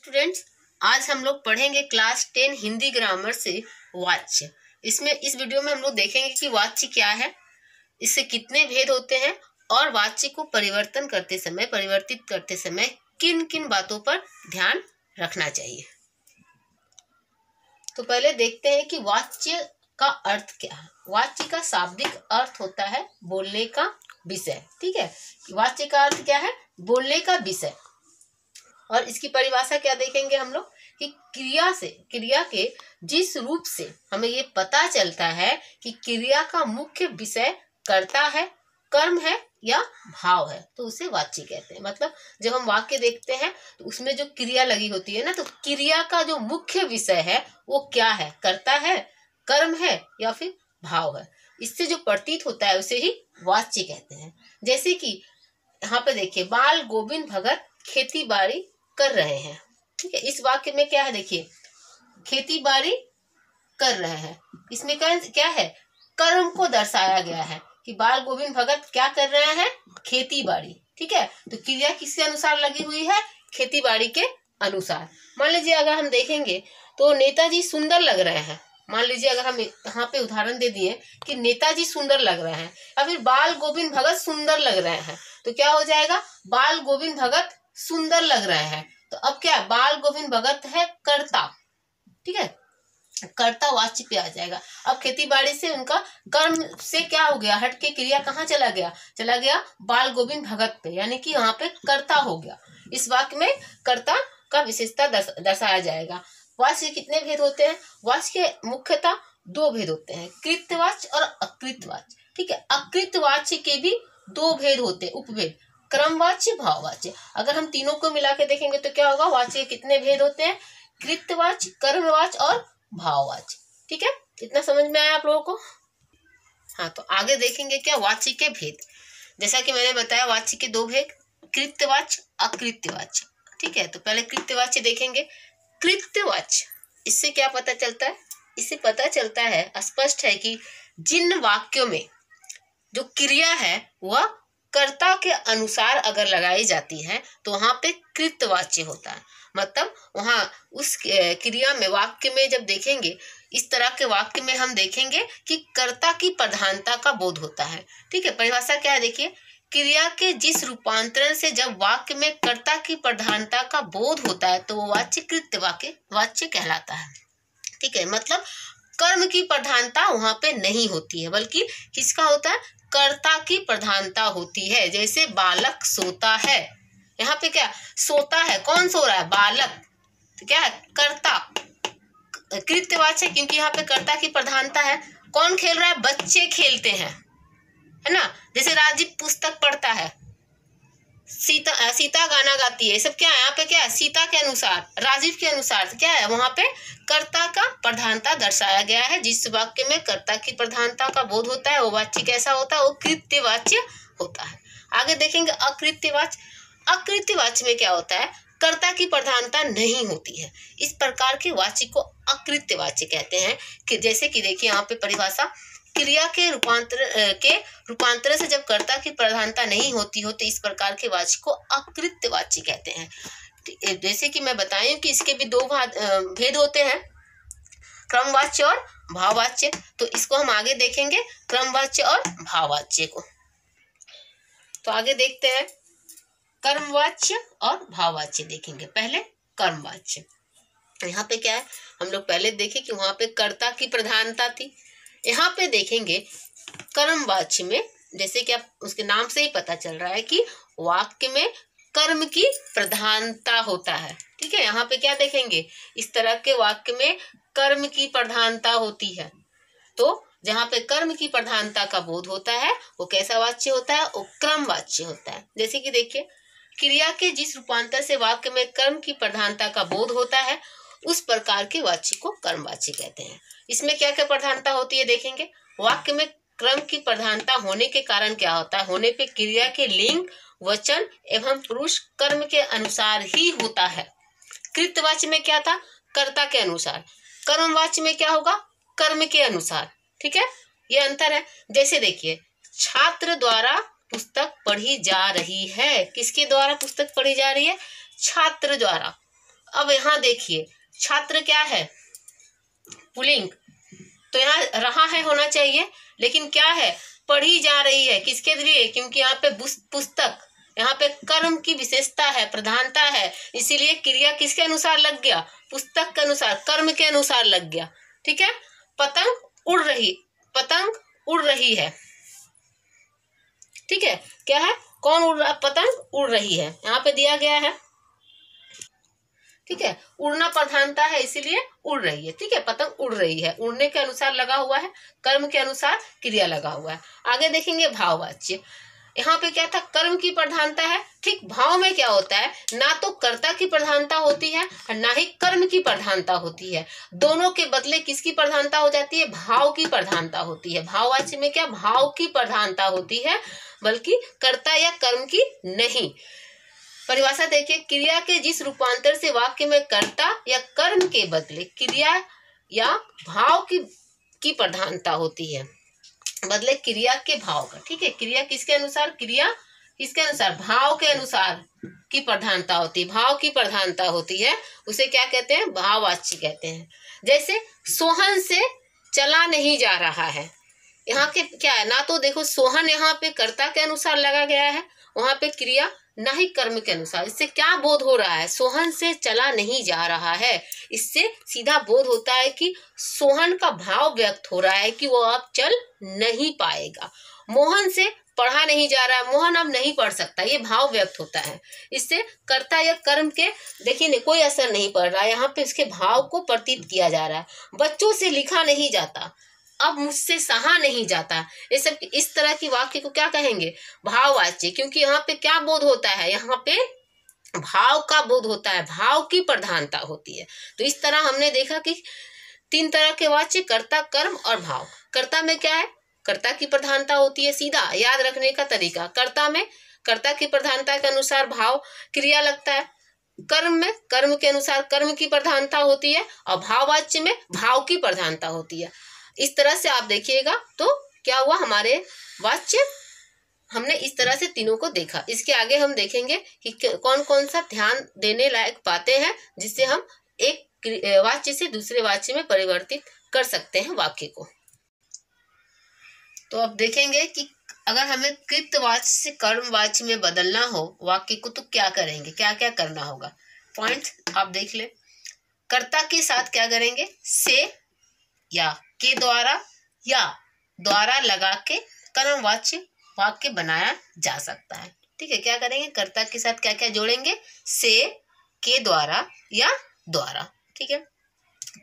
Students, आज हम लोग पढ़ेंगे क्लास 10 हिंदी ग्रामर से वाच्य। इस वीडियो में हम लोग देखेंगे कि वाच्य क्या है, इससे कितने भेद होते हैं और वाच्य को परिवर्तित करते समय किन किन बातों पर ध्यान रखना चाहिए। तो पहले देखते हैं कि वाच्य का अर्थ क्या है। वाच्य का शाब्दिक अर्थ होता है बोलने का विषय। ठीक है, वाच्य का अर्थ क्या है? बोलने का विषय। और इसकी परिभाषा क्या देखेंगे हम लोग कि क्रिया के जिस रूप से हमें ये पता चलता है कि क्रिया का मुख्य विषय कर्ता है, कर्म है या भाव है, तो उसे वाच्य कहते हैं। मतलब जब हम वाक्य देखते हैं तो उसमें जो क्रिया लगी होती है ना, तो क्रिया का जो मुख्य विषय है वो क्या है? कर्ता है, कर्म है या फिर भाव है। इससे जो प्रतीत होता है उसे ही वाच्य कहते हैं। जैसे कि यहाँ पे देखिए, बाल गोविंद भगत खेती बाड़ी कर रहे हैं। ठीक है, इस वाक्य में क्या है? देखिए, खेती बाड़ी कर रहे हैं, इसमें क्या है? कर्म को दर्शाया गया है कि बाल गोविंद भगत क्या कर रहे हैं? खेती बाड़ी। ठीक है, तो क्रिया किसके अनुसार लगी हुई है? खेती बाड़ी के अनुसार। मान लीजिए अगर हम देखेंगे तो नेताजी सुंदर लग रहे हैं। मान लीजिए अगर हम यहाँ पे उदाहरण दे दिए कि नेताजी सुंदर लग रहे हैं या फिर बाल गोविंद भगत सुंदर लग रहे हैं, तो क्या हो जाएगा? बाल गोविंद भगत सुंदर लग रहे हैं। तो अब क्या? बाल गोविंद भगत है कर्ता। ठीक है, कर्ता वाच्य पे आ जाएगा। अब खेती बाड़ी से उनका कर्म से क्या हो गया? हट के क्रिया कहाँ चला गया बाल गोविंद भगत पे, यानी कि यहाँ पे कर्ता हो गया। इस वाक्य में कर्ता का विशेषता दर्शाया जाएगा। वाच्य के कितने भेद होते हैं? वाच्य के मुख्यतः दो भेद होते हैं, कृतवाच्य और अकृतवाच्य। ठीक है, अकृतवाच्य के भी दो भेद होते हैं, उपभेद, क्रमवाच्य, भाववाच्य। अगर हम तीनों को मिला के देखेंगे तो क्या होगा? वाच्य के कितने भेद होते हैं? कृतवाच्य, कर्मवाच्य और भाववाच्य। ठीक है, इतना समझ में आया आप लोगों को? हाँ, तो आगे देखेंगे क्या वाच्य के भेद। जैसा कि मैंने बताया, वाच्य के दो भेद, कृतवाच्य, अकृतवाच्य। ठीक है, तो पहले कृतवाच्य देखेंगे। कृतवाच्य, इससे क्या पता चलता है? इससे पता चलता है, स्पष्ट है कि जिन वाक्यों में जो क्रिया है वह कर्ता के अनुसार अगर लगाई जाती है तो वहां पे कृतवाच्य होता है। मतलब वहां उस क्रिया में, वाक्य में जब देखेंगे, इस तरह के वाक्य में हम देखेंगे कि कर्ता की प्रधानता का बोध होता है। ठीक है, परिभाषा क्या है? देखिए, क्रिया के जिस रूपांतरण से जब वाक्य में कर्ता की प्रधानता का बोध होता है तो वो वाच्य कृतवाच्य कहलाता है। ठीक है, मतलब कर्म की प्रधानता वहां पे नहीं होती है, बल्कि किसका होता है? कर्ता की प्रधानता होती है। जैसे बालक सोता है, यहाँ पे क्या? सोता है, कौन सो रहा है? बालक। तो क्या है? कर्ता। कृतवाच्य, क्योंकि यहाँ पे कर्ता की प्रधानता है। कौन खेल रहा है? बच्चे खेलते हैं, है ना। जैसे राजीव पुस्तक पढ़ता है, सीता गाना गाती है, सब क्या है? यहाँ पे क्या है? सीता के अनुसार, राजीव के अनुसार क्या है? वहां पे कर्ता का प्रधानता दर्शाया गया है। जिस वाक्य में कर्ता की प्रधानता का बोध होता है वो वाच्य कैसा होता है? वो कृत्यवाच्य होता है। आगे देखेंगे अकृत्यवाच्य। अकृत्यवाच्य में क्या होता है? कर्ता की प्रधानता नहीं होती है। इस प्रकार के वाच्य को अकृत्यवाच्य कहते हैं। कि जैसे कि देखिए यहाँ पे परिभाषा, क्रिया के रूपांतर से जब कर्ता की प्रधानता नहीं होती हो तो इस प्रकार के वाच्य को अकृत्यवाच्य कहते हैं। जैसे कि मैं बताई कि इसके भी दो भेद होते हैं, क्रमवाच्य और भाववाच्य। तो इसको हम आगे देखेंगे, क्रमवाच्य और भाववाच्य को। तो आगे देखते हैं, कर्मवाच्य और भाववाच्य देखेंगे। पहले कर्मवाच्य। यहाँ पे क्या है? हम लोग पहले देखें कि वहां पे कर्ता की प्रधानता थी। यहाँ पे देखेंगे कर्मवाच्य में, जैसे कि आप उसके नाम से ही पता चल रहा है कि वाक्य में कर्म की प्रधानता होता है। ठीक है, यहाँ पे क्या देखेंगे? इस तरह के वाक्य में कर्म की प्रधानता होती है। तो जहाँ पे कर्म की प्रधानता का बोध होता है वो कैसा वाच्य होता है? वो क्रमवाच्य होता है। जैसे कि देखिए, क्रिया के जिस रूपांतर से वाक्य में कर्म की प्रधानता का बोध होता है उस प्रकार के वाच्य को कर्मवाच्य कहते हैं। इसमें क्या क्या प्रधानता होती है देखेंगे। वाक्य में क्रम की प्रधानता होने के कारण क्या होता है? होने पे क्रिया के लिंग, वचन एवं पुरुष कर्म के अनुसार ही होता है। कृतवाच्य में क्या था? कर्ता के अनुसार। कर्मवाच्य में क्या होगा? कर्म के अनुसार। ठीक है, ये अंतर है। जैसे देखिए, छात्र द्वारा पुस्तक पढ़ी जा रही है। किसके द्वारा पुस्तक पढ़ी जा रही है? छात्र द्वारा। अब यहाँ देखिए छात्र क्या है, पुल्लिंग, तो यहाँ रहा है होना चाहिए, लेकिन क्या है, पढ़ी जा रही है, किसके लिए, क्योंकि यहाँ पे पुस्तक, यहाँ पे कर्म की विशेषता है, प्रधानता है, इसीलिए क्रिया किसके अनुसार लग गया, पुस्तक के अनुसार, कर्म के अनुसार लग गया। ठीक है, पतंग उड़ रही है। ठीक है, क्या है, कौन उड़ रहा, पतंग उड़ रही है, यहाँ पे दिया गया है। ठीक है, उड़ना प्रधानता है इसीलिए उड़ रही है। ठीक है, पतंग उड़ रही है, उड़ने के अनुसार लगा हुआ है, कर्म के अनुसार क्रिया लगा हुआ है। आगे देखेंगे भाववाच्य, यहाँ पे क्या था, कर्म की प्रधानता है। ठीक, भाव में क्या होता है, ना तो कर्ता की प्रधानता होती है और ना ही कर्म की प्रधानता होती है, दोनों के बदले किसकी प्रधानता हो जाती है, भाव की प्रधानता होती है। भाववाच्य में क्या, भाव की प्रधानता होती है, बल्कि कर्ता या कर्म की नहीं। परिभाषा देखिए, क्रिया के जिस रूपांतर से वाक्य में कर्ता या कर्म के बदले क्रिया या भाव की प्रधानता होती है, बदले क्रिया के भाव का। ठीक है, क्रिया किसके अनुसार, क्रिया किसके अनुसार, भाव के अनुसार की प्रधानता होती है, भाव की प्रधानता होती है, उसे क्या कहते हैं, भाववाच्य कहते हैं। जैसे सोहन से चला नहीं जा रहा है, यहाँ के क्या है, ना तो देखो सोहन यहाँ पे कर्ता के अनुसार लगा गया है, वहां पे क्रिया ना ही कर्म के अनुसार। इससे क्या बोध हो रहा है, सोहन से चला नहीं जा रहा है, इससे सीधा बोध होता है कि सोहन का भाव व्यक्त हो रहा है कि वो अब चल नहीं पाएगा। मोहन से पढ़ा नहीं जा रहा है, मोहन अब नहीं पढ़ सकता, ये भाव व्यक्त होता है। इससे कर्ता या कर्म के देखिए कोई असर नहीं पड़ रहा है, यहाँ पे इसके भाव को प्रतीत किया जा रहा है। बच्चों से लिखा नहीं जाता, अब मुझसे सहा नहीं जाता, ये सब इस तरह की वाक्य को क्या कहेंगे, भाववाच्य, क्योंकि यहाँ पे क्या बोध होता है, यहाँ पे भाव का बोध होता है, भाव की प्रधानता होती है। तो इस तरह हमने देखा कि 3 तरह के वाच्य, कर्ता, कर्म और भाव। कर्ता में क्या है, कर्ता की प्रधानता होती है, सीधा याद रखने का तरीका, कर्ता में कर्ता की प्रधानता के अनुसार भाव क्रिया लगता है, कर्म में कर्म के अनुसार कर्म की प्रधानता होती है, और भाववाच्य में भाव की प्रधानता होती है। इस तरह से आप देखिएगा तो क्या हुआ, हमारे वाच्य हमने इस तरह से तीनों को देखा। इसके आगे हम देखेंगे कि कौन कौन सा ध्यान देने लायक बातें हैं जिससे हम एक वाच्य से दूसरे वाच्य में परिवर्तित कर सकते हैं वाक्य को। तो अब देखेंगे कि अगर हमें कृतवाच्य से कर्मवाच्य में बदलना हो वाक्य को तो क्या करेंगे, क्या क्या करना होगा। पॉइंट आप देख ले, कर्ता के साथ क्या करेंगे, से या के द्वारा या द्वारा लगा के कर्मवाच्य वाक्य बनाया जा सकता है। ठीक है, क्या करेंगे, कर्ता के साथ क्या क्या जोड़ेंगे, से, के द्वारा या द्वारा। ठीक है,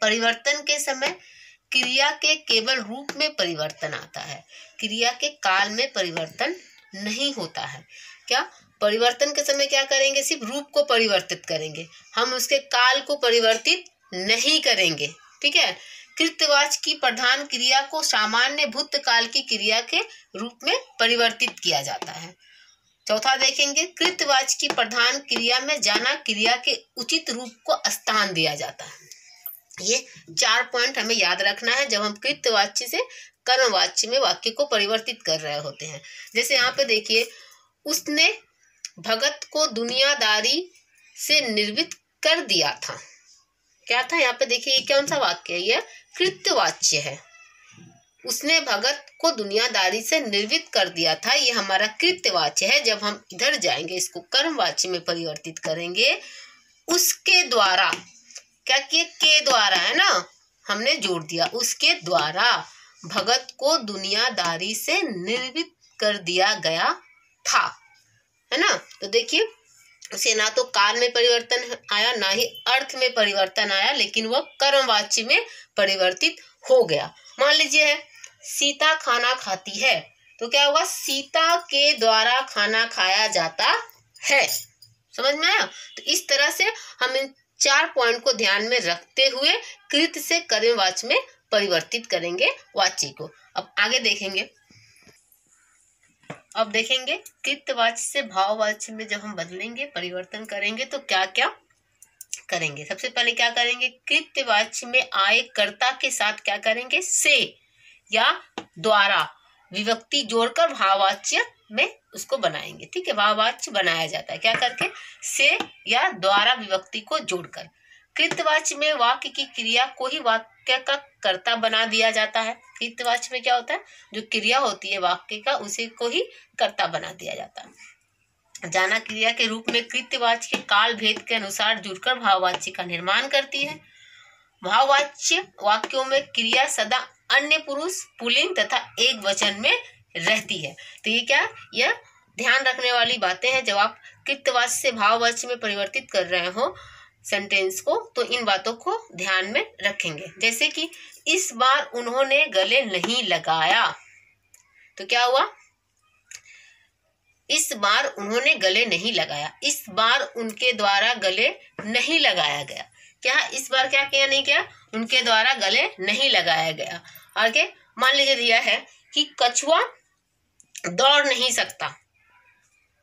परिवर्तन के समय क्रिया के केवल रूप में परिवर्तन आता है, क्रिया के काल में परिवर्तन नहीं होता है। क्या, परिवर्तन के समय क्या करेंगे, सिर्फ रूप को परिवर्तित करेंगे, हम उसके काल को परिवर्तित नहीं करेंगे। ठीक है, कृतवाच्य की प्रधान क्रिया को सामान्य भूतकाल की क्रिया के रूप में परिवर्तित किया जाता है। चौथा देखेंगे, कृतवाच्य की प्रधान क्रिया में जाना क्रिया के उचित रूप को स्थान दिया जाता है। ये 4 पॉइंट हमें याद रखना है जब हम कृतवाच्य से कर्मवाच्य में वाक्य को परिवर्तित कर रहे होते हैं। जैसे यहाँ पे देखिए, उसने भगत को दुनियादारी से निर्वित कर दिया था, क्या था, यहाँ पे देखिए ये कौन सा वाक्य है, ये कृतवाच्य है। उसने भगत को दुनियादारी से निर्वित कर दिया था, ये हमारा कृतवाच्य है। जब हम इधर जाएंगे इसको कर्मवाच्य में परिवर्तित करेंगे, उसके द्वारा, क्या किए, के द्वारा है ना, हमने जोड़ दिया, उसके द्वारा भगत को दुनियादारी से निर्वित कर दिया गया था, है ना। तो देखिए उसे ना तो काल में परिवर्तन आया ना ही अर्थ में परिवर्तन आया, लेकिन वह कर्मवाच्य में परिवर्तित हो गया। मान लीजिए सीता खाना खाती है, तो क्या हुआ, सीता के द्वारा खाना खाया जाता है। समझ में आया। तो इस तरह से हम इन 4 पॉइंट को ध्यान में रखते हुए कृत से कर्मवाच्य में परिवर्तित करेंगे वाच्य को। अब आगे देखेंगे, अब देखेंगे कृतवाच्य से भाववाच्य में जब हम बदलेंगे, परिवर्तन करेंगे तो क्या क्या करेंगे। सबसे पहले क्या करेंगे, कृतवाच्य में आए कर्ता के साथ क्या करेंगे, से या द्वारा विभक्ति जोड़कर भाववाच्य में उसको बनाएंगे। ठीक है, भाववाच्य बनाया जाता है क्या करके, से या द्वारा विभक्ति को जोड़कर। कृतवाच्य में वाक्य की क्रिया को ही वाक्य का कर्ता बना दिया जाता है। कृतवाच्य में क्या होता है, जो क्रिया होती है वाक्य का उसी को ही कर्ता बना दिया जाता है। जाना क्रिया के रूप में कृतवाच्य के काल भेद के अनुसार जुड़कर भाववाच्य का निर्माण करती है। भाववाच्य वाक्यों में क्रिया सदा अन्य पुरुष, पुल्लिंग तथा एक वचन में रहती है। तो ये क्या, यह ध्यान रखने वाली बातें हैं। जब आप कृतवाच्य से भाववाच्य में परिवर्तित कर रहे हो सेंटेंस को, तो इन बातों को ध्यान में रखेंगे। जैसे कि इस बार उन्होंने गले नहीं लगाया, तो क्या हुआ, इस बार उन्होंने गले नहीं लगाया। इस बार उनके द्वारा गले नहीं लगाया गया। क्या इस बार क्या किया, नहीं किया, उनके द्वारा गले नहीं लगाया गया। आगे मान लीजिए दिया है कि कछुआ दौड़ नहीं सकता।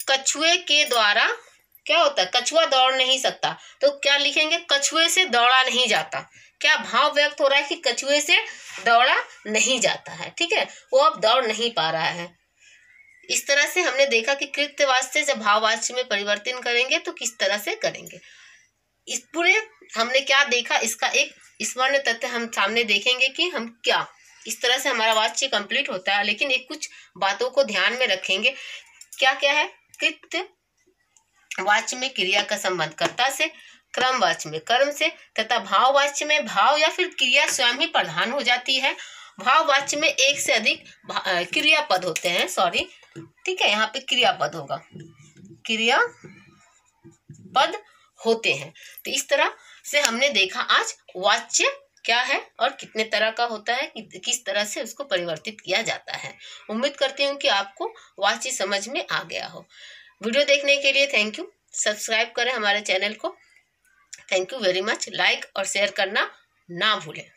कछुए के द्वारा क्या होता है, कछुआ दौड़ नहीं सकता, तो क्या लिखेंगे, कछुए से दौड़ा नहीं जाता। क्या भाव व्यक्त हो रहा है कि कछुए से दौड़ा नहीं जाता है, ठीक है, वो अब दौड़ नहीं पा रहा है। इस तरह से हमने देखा कि कृतवाच्य से जब भाववाच्य में परिवर्तन करेंगे तो किस तरह से करेंगे। इस पूरे हमने क्या देखा, इसका एक स्मरण तथ्य हम सामने देखेंगे कि हम क्या इस तरह से हमारा वाच्य कंप्लीट होता है। लेकिन एक कुछ बातों को ध्यान में रखेंगे। क्या क्या है, कृतवाच्य में क्रिया का संबंध कर्ता से, क्रमवाच्य में कर्म से, तथा भाववाच्य में भाव या फिर क्रिया स्वयं ही प्रधान हो जाती है। भाववाच्य में एक से अधिक क्रियापद होते हैं, सॉरी, ठीक है, यहाँ पे क्रियापद होगा, क्रियापद होते हैं। तो इस तरह से हमने देखा आज वाच्य क्या है और कितने तरह का होता है, किस तरह से उसको परिवर्तित किया जाता है। उम्मीद करती हूँ कि आपको वाच्य समझ में आ गया हो। वीडियो देखने के लिए थैंक यू। सब्सक्राइब करें हमारे चैनल को। Thank you very much. Like और शेयर करना ना भूलें।